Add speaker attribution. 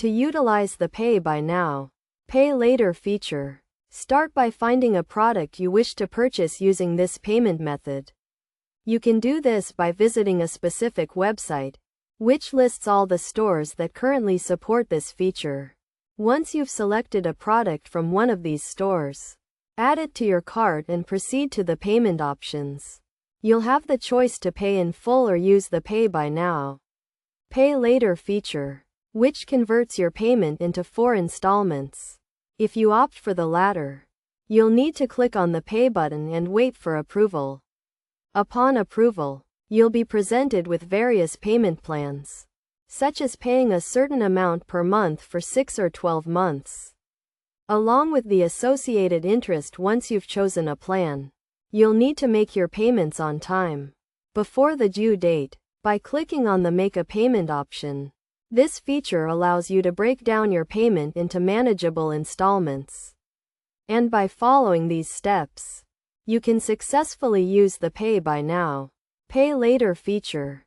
Speaker 1: To utilize the Pay by Now, Pay Later feature, start by finding a product you wish to purchase using this payment method. You can do this by visiting a specific website, which lists all the stores that currently support this feature. Once you've selected a product from one of these stores, add it to your cart and proceed to the payment options. You'll have the choice to pay in full or use the Pay by Now, Pay Later feature, which converts your payment into 4 installments. If you opt for the latter, you'll need to click on the Pay button and wait for approval. Upon approval, you'll be presented with various payment plans, such as paying a certain amount per month for 6 or 12 months, along with the associated interest. Once you've chosen a plan, you'll need to make your payments on time, before the due date, by clicking on the Make a Payment option. This feature allows you to break down your payment into manageable installments. And by following these steps, you can successfully use the Pay by Now, Pay Later feature.